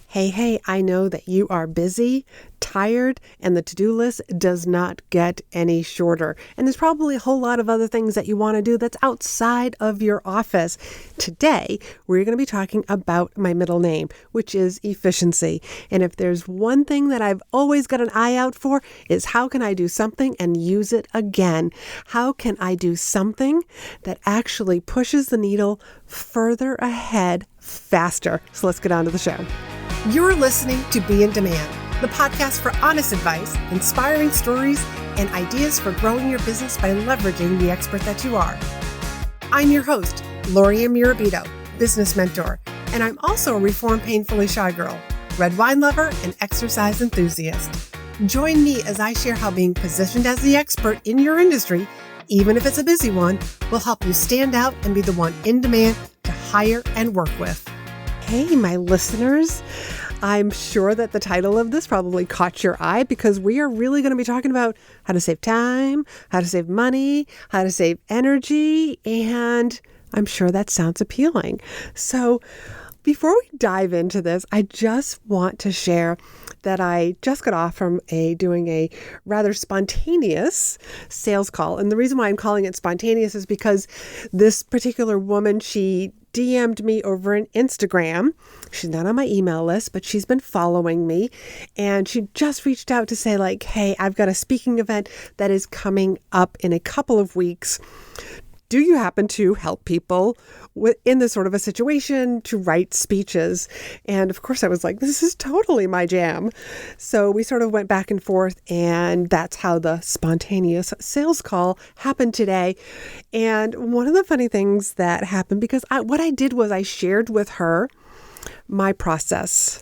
Hey, I know that you are busy, tired, and the to-do list does not get any shorter. And there's probably a whole lot of other things that you want to do that's outside of your office. Today, we're going to be talking about my middle name, which is efficiency. And if there's one thing that I've always got an eye out for, is how can I do something and use it again? How can I do something that actually pushes the needle further ahead faster? So let's get on to the show. You're listening to Be in Demand, the podcast for honest advice, inspiring stories, and ideas for growing your business by leveraging the expert that you are. I'm your host, Laurie-Ann, business mentor, and I'm also a reformed painfully shy girl, red wine lover, and exercise enthusiast. Join me as I share how being positioned as the expert in your industry, even if it's a busy one, will help you stand out and be the one in demand to hire and work with. Hey, my listeners, I'm sure that the title of this probably caught your eye because we are really going to be talking about how to save time, how to save money, how to save energy, and I'm sure that sounds appealing. So before we dive into this, I just want to share that I just got off from doing a rather spontaneous sales call. And the reason why I'm calling it spontaneous is because this particular woman, she DM'd me over on Instagram. She's not on my email list, but she's been following me. And she just reached out to say like, hey, I've got a speaking event that is coming up in a couple of weeks. Do you happen to help people in this sort of a situation to write speeches? And of course I was like, this is totally my jam. So we sort of went back and forth, and that's how the spontaneous sales call happened today. And one of the funny things that happened, because what I did was I shared with her my process.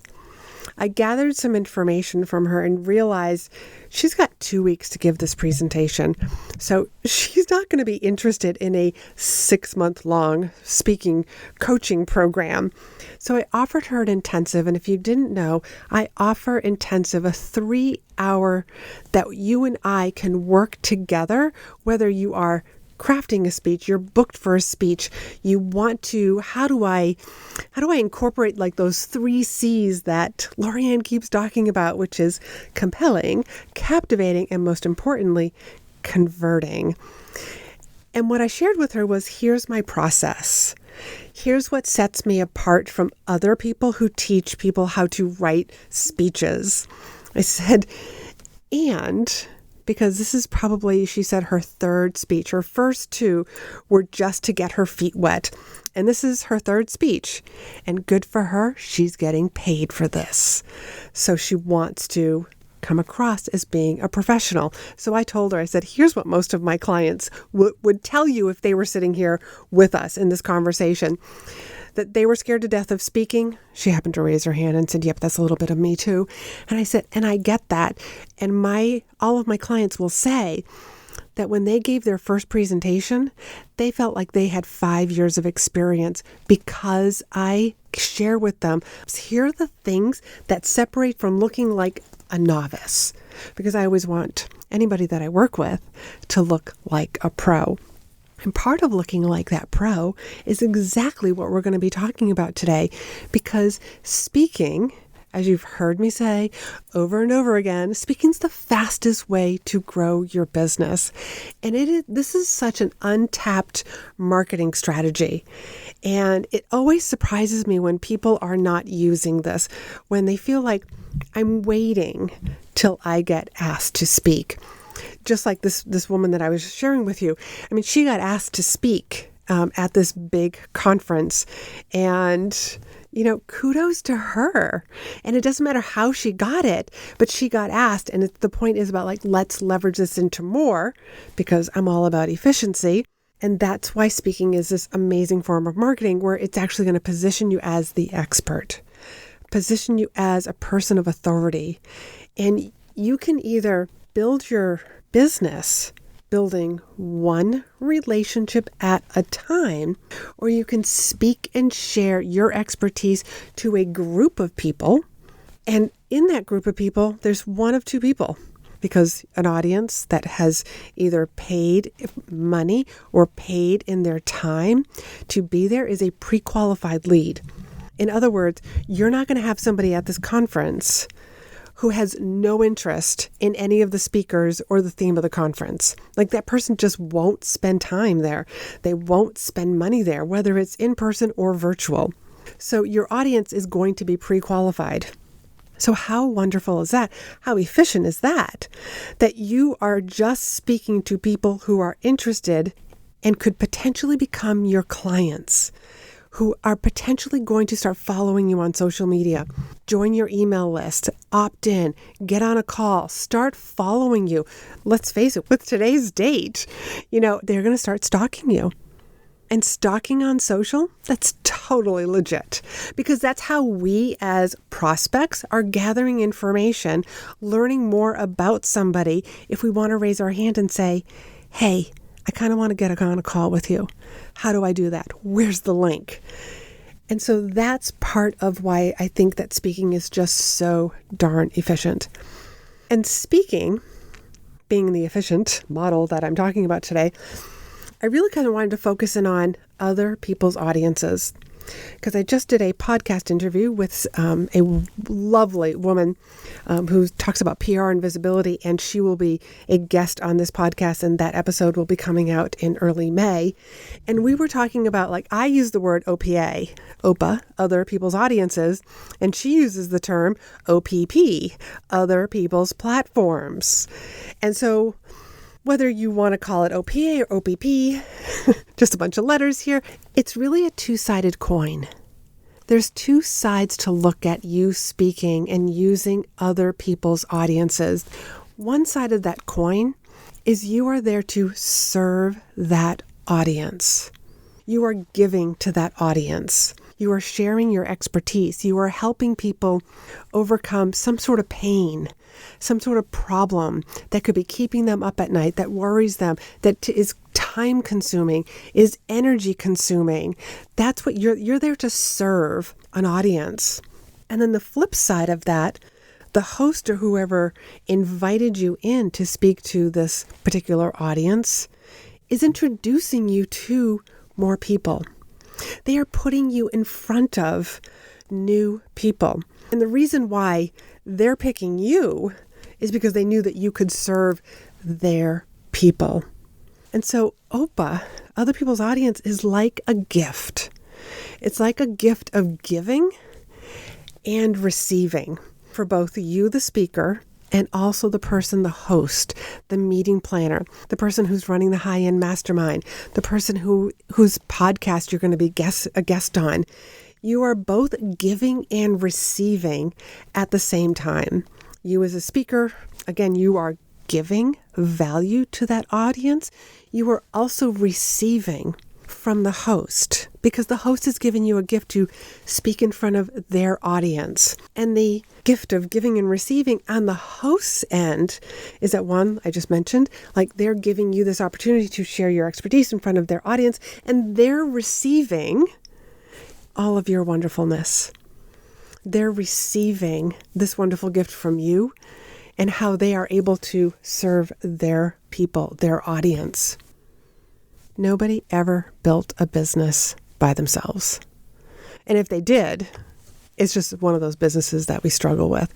I gathered some information from her and realized she's got 2 weeks to give this presentation. So she's not going to be interested in a 6-month-long speaking coaching program. So I offered her an intensive. And if you didn't know, I offer intensive, a 3-hour that you and I can work together, whether you are crafting a speech, you're booked for a speech, you want to, how do I incorporate like those 3 C's that Laurie-Ann keeps talking about, which is compelling, captivating, and most importantly, converting. And what I shared with her was, here's my process. Here's what sets me apart from other people who teach people how to write speeches. I said, and because this is probably, she said, her 3rd speech. Her first 2 were just to get her feet wet. And this is her 3rd speech. And good for her, she's getting paid for this. So she wants to come across as being a professional. So I told her, I said, here's what most of my clients would tell you if they were sitting here with us in this conversation. That they were scared to death of speaking. She happened to raise her hand and said, yep, that's a little bit of me too. And I said, and I get that. And all of my clients will say that when they gave their first presentation, they felt like they had 5 years of experience because I share with them, here are the things that separate from looking like a novice. Because I always want anybody that I work with to look like a pro. And part of looking like that pro is exactly what we're going to be talking about today, because speaking, as you've heard me say over and over again, speaking's the fastest way to grow your business. And this is such an untapped marketing strategy. And it always surprises me when people are not using this, when they feel like I'm waiting till I get asked to speak. Just like this woman that I was sharing with you. I mean, she got asked to speak at this big conference, and, kudos to her. And it doesn't matter how she got it, but she got asked. And the point is about like, let's leverage this into more, because I'm all about efficiency. And that's why speaking is this amazing form of marketing where it's actually going to position you as the expert, position you as a person of authority. And you can either build your business building one relationship at a time, or you can speak and share your expertise to a group of people. And in that group of people, there's one of 2 people, because an audience that has either paid money or paid in their time to be there is a prequalified lead. In other words, you're not going to have somebody at this conference who has no interest in any of the speakers or the theme of the conference. Like that person just won't spend time there. They won't spend money there, whether it's in person or virtual. So your audience is going to be pre-qualified. So how wonderful is that? How efficient is that? That you are just speaking to people who are interested and could potentially become your clients, who are potentially going to start following you on social media, join your email list, opt in, get on a call, start following you. Let's face it, with today's date, they're going to start stalking you. And stalking on social, that's totally legit, because that's how we as prospects are gathering information, learning more about somebody if we want to raise our hand and say, hey, I kind of want to get on a call with you. How do I do that? Where's the link? And so that's part of why I think that speaking is just so darn efficient. And speaking, being the efficient model that I'm talking about today, I really kind of wanted to focus in on other people's audiences, because I just did a podcast interview with a lovely woman who talks about PR and visibility, and she will be a guest on this podcast, and that episode will be coming out in early May. And we were talking about, I use the word OPA, other people's audiences, and she uses the term OPP, other people's platforms. And so whether you want to call it OPA or OPP, just a bunch of letters here, it's really a two-sided coin. There's two sides to look at you speaking and using other people's audiences. One side of that coin is you are there to serve that audience. You are giving to that audience. You are sharing your expertise. You are helping people overcome some sort of pain, some sort of problem that could be keeping them up at night, that worries them, that is time consuming, is energy consuming. That's what you're there to serve an audience. And then the flip side of that, the host or whoever invited you in to speak to this particular audience is introducing you to more people. They are putting you in front of new people. And the reason why they're picking you is because they knew that you could serve their people. And so OPA, other people's audience, is like a gift. It's like a gift of giving and receiving for both you, the speaker, and also the person, the host, the meeting planner, the person who's running the high-end mastermind, the person whose podcast you're going to be a guest on. You are both giving and receiving at the same time. You as a speaker, again, you are giving value to that audience. You are also receiving from the host, because the host is giving you a gift to speak in front of their audience. And the gift of giving and receiving on the host's end is that one I just mentioned, they're giving you this opportunity to share your expertise in front of their audience, and they're receiving all of your wonderfulness. They're receiving this wonderful gift from you and how they are able to serve their people, their audience. Nobody ever built a business by themselves. And if they did, it's just one of those businesses that we struggle with.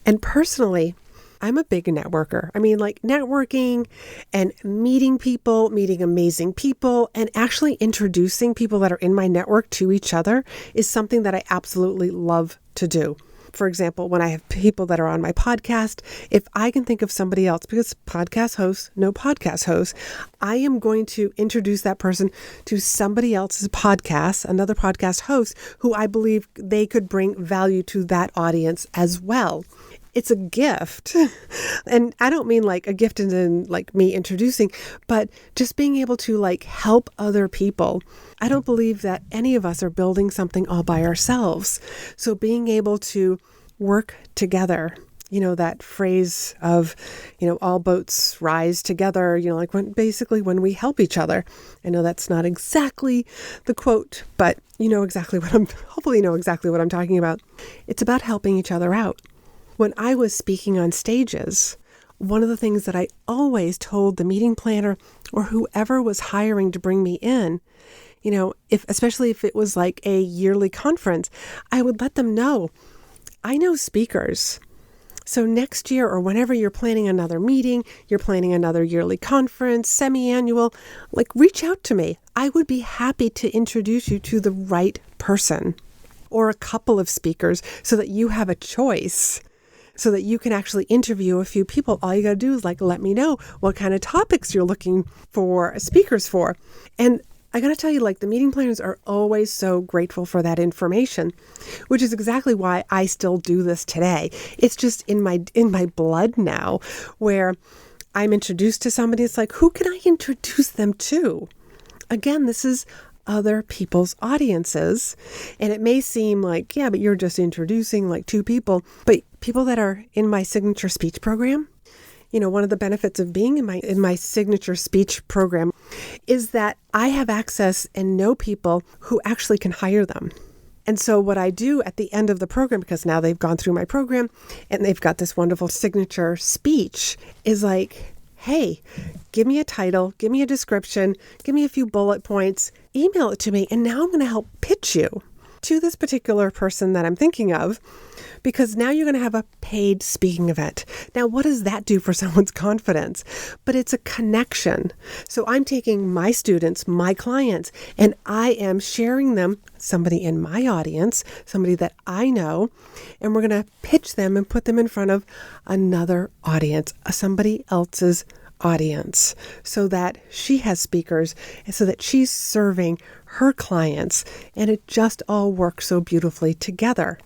And personally, I'm a big networker. Networking and meeting people, meeting amazing people, and actually introducing people that are in my network to each other is something that I absolutely love to do. For example, when I have people that are on my podcast, if I can think of somebody else, because podcast hosts, no podcast hosts, I am going to introduce that person to somebody else's podcast, another podcast host, who I believe they could bring value to that audience as well. It's a gift. And I don't mean a gift in me introducing, but just being able to help other people. I don't believe that any of us are building something all by ourselves. So being able to work together, that phrase of, all boats rise together, when we help each other. I know that's not exactly the quote, but hopefully you know exactly what I'm talking about. It's about helping each other out. When I was speaking on stages, one of the things that I always told the meeting planner or whoever was hiring to bring me in especially if it was like a yearly conference, I would let them know, I know speakers. So next year or whenever you're planning another meeting, you're planning another yearly conference, semi-annual, reach out to me. I would be happy to introduce you to the right person or a couple of speakers so that you have a choice, so that you can actually interview a few people. All you got to do is let me know what kind of topics you're looking for speakers for. And I got to tell you, the meeting planners are always so grateful for that information, which is exactly why I still do this today. It's just in my blood now, where I'm introduced to somebody. It's who can I introduce them to? Again, this is other people's audiences. And it may seem yeah, but you're just introducing two people. But people that are in my signature speech program, one of the benefits of being in my signature speech program is that I have access and know people who actually can hire them. And so what I do at the end of the program, because now they've gone through my program and they've got this wonderful signature speech, is hey, give me a title, give me a description, give me a few bullet points, email it to me, and now I'm going to help pitch you to this particular person that I'm thinking of, because now you're going to have a paid speaking event. Now, what does that do for someone's confidence? But it's a connection. So I'm taking my students, my clients, and I am sharing them, somebody in my audience, somebody that I know, and we're going to pitch them and put them in front of another audience, somebody else's audience, so that she has speakers and so that she's serving her clients, and it just all works so beautifully together.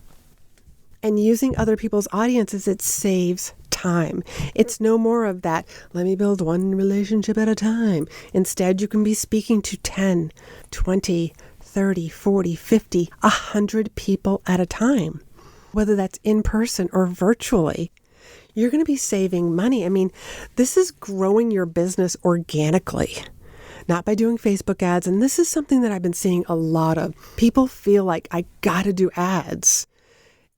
And using other people's audiences, it saves time. It's no more of that, let me build one relationship at a time. Instead, you can be speaking to 10, 20, 30, 40, 50, 100 people at a time, whether that's in person or virtually. You're going to be saving money. This is growing your business organically, not by doing Facebook ads. And this is something that I've been seeing a lot of. People feel like I got to do ads.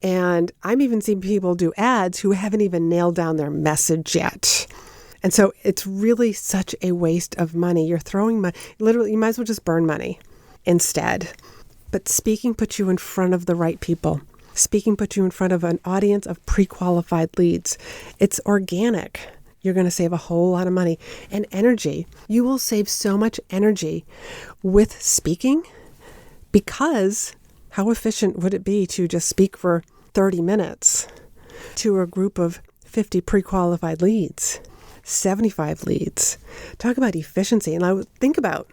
And I'm even seeing people do ads who haven't even nailed down their message yet. And so it's really such a waste of money. You're throwing money. Literally, you might as well just burn money instead. But speaking puts you in front of the right people. Speaking puts you in front of an audience of pre-qualified leads. It's organic. You're going to save a whole lot of money and energy. You will save so much energy with speaking, because how efficient would it be to just speak for 30 minutes to a group of 50 pre-qualified leads, 75 leads? Talk about efficiency. And I would think about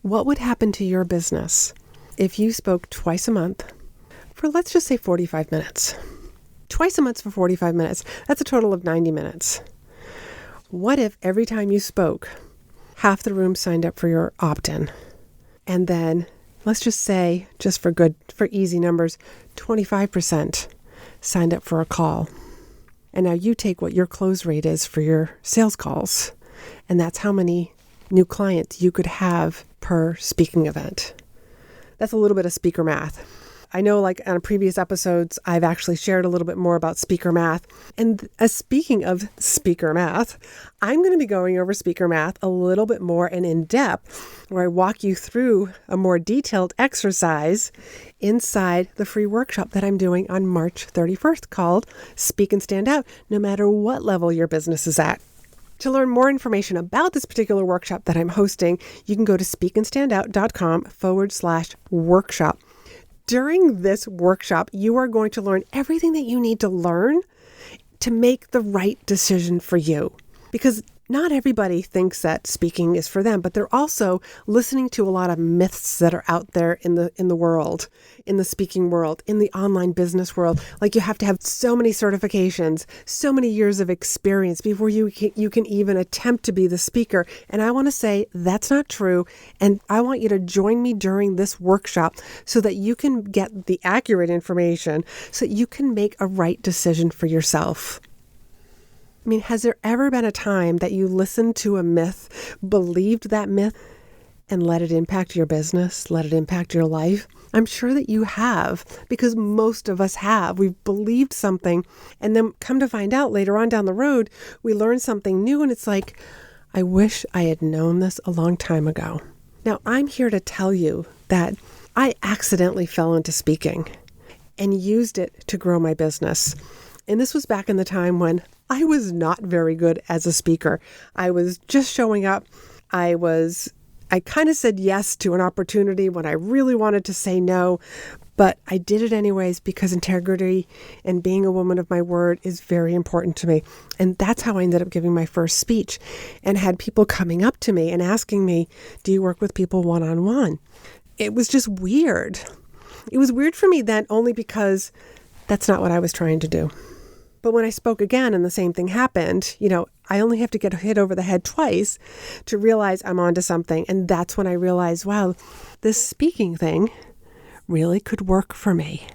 what would happen to your business if you spoke twice a month for, let's just say, 45 minutes. Twice a month for 45 minutes. That's a total of 90 minutes. What if every time you spoke, half the room signed up for your opt-in? And then, let's just say, just for easy numbers, 25% signed up for a call. And now you take what your close rate is for your sales calls, and that's how many new clients you could have per speaking event. That's a little bit of speaker math. I know on previous episodes, I've actually shared a little bit more about speaker math. And speaking of speaker math, I'm going to be going over speaker math a little bit more and in depth, where I walk you through a more detailed exercise inside the free workshop that I'm doing on March 31st called Speak and Stand Out, no matter what level your business is at. To learn more information about this particular workshop that I'm hosting, you can go to speakandstandout.com/workshop. During this workshop, you are going to learn everything that you need to learn to make the right decision for you. Because not everybody thinks that speaking is for them, but they're also listening to a lot of myths that are out there in the world, in the speaking world, in the online business world. You have to have so many certifications, so many years of experience before you can even attempt to be the speaker. And I want to say that's not true. And I want you to join me during this workshop so that you can get the accurate information, so that you can make a right decision for yourself. Has there ever been a time that you listened to a myth, believed that myth, and let it impact your business, let it impact your life? I'm sure that you have, because most of us have. We've believed something, and then come to find out later on down the road, we learn something new, and it's I wish I had known this a long time ago. Now, I'm here to tell you that I accidentally fell into speaking and used it to grow my business. And this was back in the time when I was not very good as a speaker. I was just showing up. I kind of said yes to an opportunity when I really wanted to say no, but I did it anyways because integrity and being a woman of my word is very important to me. And that's how I ended up giving my first speech and had people coming up to me and asking me, do you work with people one-on-one? It was just weird. It was weird for me then only because that's not what I was trying to do. But when I spoke again and the same thing happened, I only have to get hit over the head twice to realize I'm onto something. And that's when I realized, wow, this speaking thing really could work for me.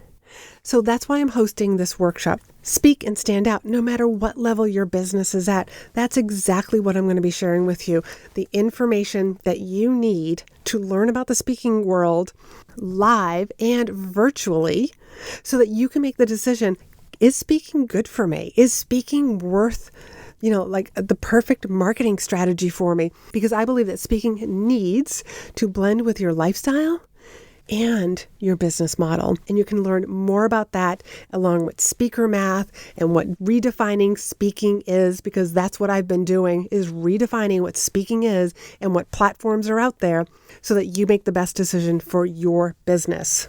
So that's why I'm hosting this workshop. Speak and stand out no matter what level your business is at. That's exactly what I'm going to be sharing with you. The information that you need to learn about the speaking world live and virtually so that you can make the decision, is speaking good for me? Is speaking worth, like the perfect marketing strategy for me? Because I believe that speaking needs to blend with your lifestyle and your business model. And you can learn more about that along with speaker math and what redefining speaking is, because that's what I've been doing, is redefining what speaking is and what platforms are out there so that you make the best decision for your business.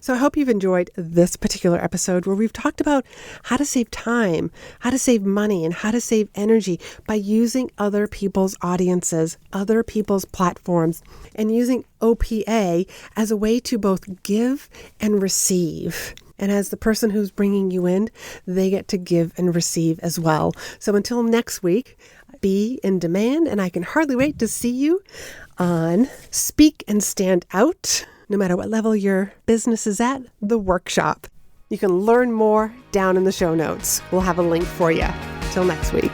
So I hope you've enjoyed this particular episode where we've talked about how to save time, how to save money, and how to save energy by using other people's audiences, other people's platforms, and using OPA as a way to both give and receive. And as the person who's bringing you in, they get to give and receive as well. So until next week, be in demand, and I can hardly wait to see you on Speak and Stand Out. No matter what level your business is at, the workshop. You can learn more down in the show notes. We'll have a link for you. Till next week.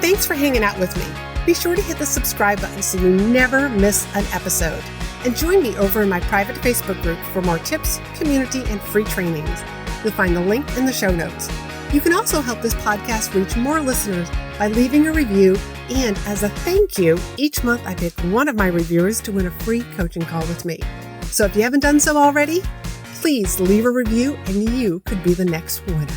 Thanks for hanging out with me. Be sure to hit the subscribe button so you never miss an episode. And join me over in my private Facebook group for more tips, community, and free trainings. You'll find the link in the show notes. You can also help this podcast reach more listeners by leaving a review. And as a thank you, each month I pick one of my reviewers to win a free coaching call with me. So if you haven't done so already, please leave a review and you could be the next winner.